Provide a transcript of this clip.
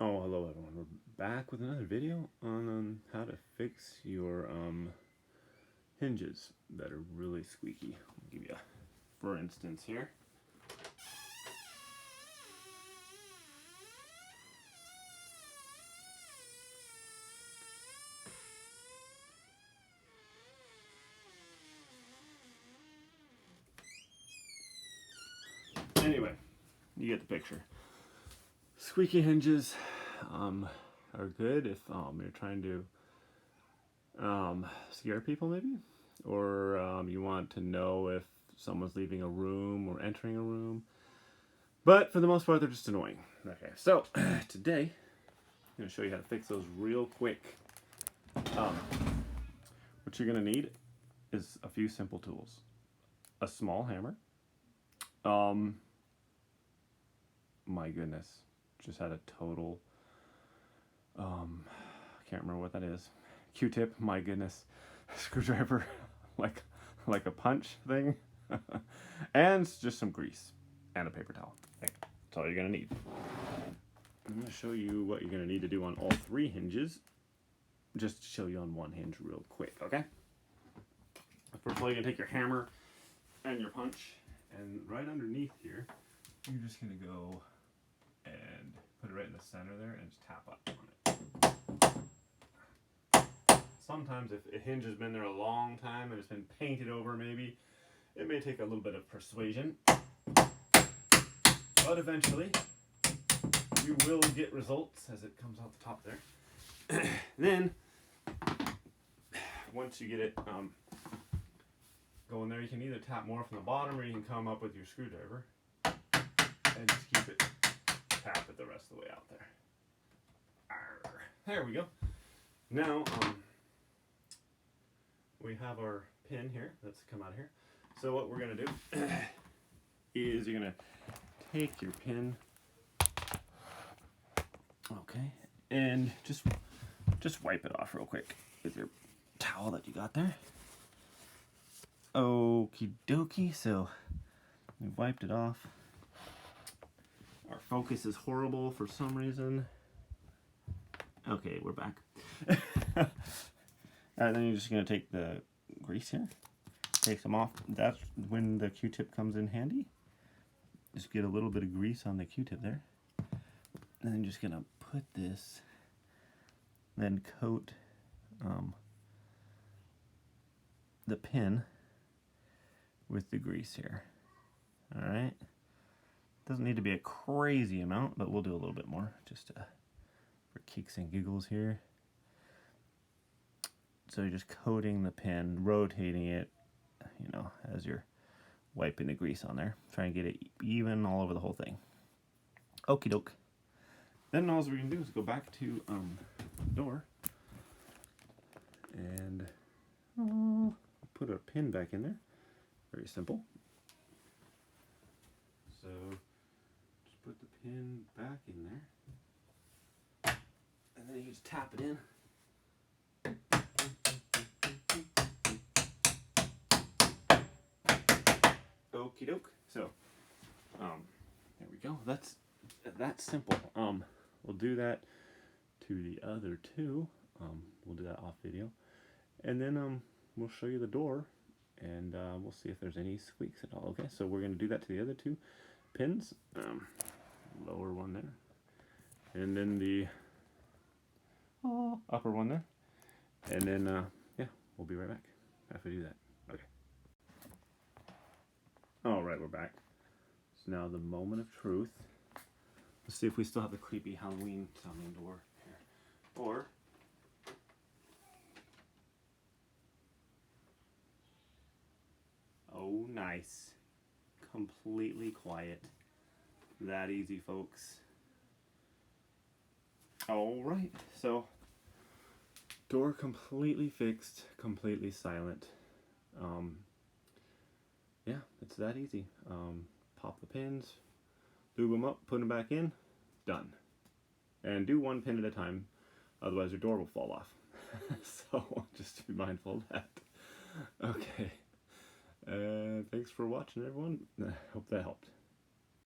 Oh, hello everyone. We're back with another video on how to fix your hinges that are really squeaky. I'll give you a for instance here. Anyway, you get the picture. Squeaky hinges are good if you're trying to scare people maybe, or you want to know if someone's leaving a room or entering a room. But for the most part, they're just annoying. Okay, so today I'm going to show you how to fix those real quick. What you're going to need is a few simple tools. A small hammer. My goodness, just had a total, I can't remember what that is. Q-tip, my goodness. Screwdriver, like a punch thing. And just some grease and a paper towel. Okay, that's all you're gonna need. I'm gonna show you what you're gonna need to do on all three hinges. Just to show you on one hinge real quick, okay? First of all, you're gonna take your hammer and your punch, and right underneath here, you're just gonna go and put it right in the center there and just tap up on it. Sometimes if a hinge has been there a long time and it's been painted over maybe, it may take a little bit of persuasion. But eventually, you will get results as it comes out the top there. Then, once you get it going there, you can either tap more from the bottom or you can come up with your screwdriver and just keep it, tap it the rest of the way out there. Arr. There we go. Now, we have our pin here that's come out of here. So what we're going to do is you're going to take your pin, okay, and just wipe it off real quick with your towel that you got there. Okie dokie, so we've wiped it off. Our focus is horrible for some reason. Okay, we're back. Alright, then you're just going to take the grease here, take some off. That's when the Q-tip comes in handy. Just get a little bit of grease on the Q-tip there. And then just going to put this, then coat the pin with the grease here. Alright. Doesn't need to be a crazy amount, but we'll do a little bit more just for kicks and giggles here. So you're just coating the pin, rotating it, you know, as you're wiping the grease on there. Try and get it even all over the whole thing. Okie doke. Then all we're going to do is go back to the door and put a pin back in there. Very simple. So just put the pin back in there, and then you just tap it in. Okie doke. So there we go. That's simple. We'll do that to the other two. We'll do that off video, and then we'll show you the door, and we'll see if there's any squeaks at all. Okay, so we're going to do that to the other two pins. Lower one there, and then the upper one there, and then yeah, we'll be right back after we do that. Okay. All right, we're back. So now the moment of truth. Let's see if we still have the creepy Halloween sounding door here, or oh, nice. Completely quiet. That easy, folks. Alright, so door completely fixed, completely silent. Yeah, it's that easy. Pop the pins, lube them up, put them back in, done. And do one pin at a time, otherwise your door will fall off. So just be mindful of that. Okay. Thanks for watching, everyone. I hope that helped.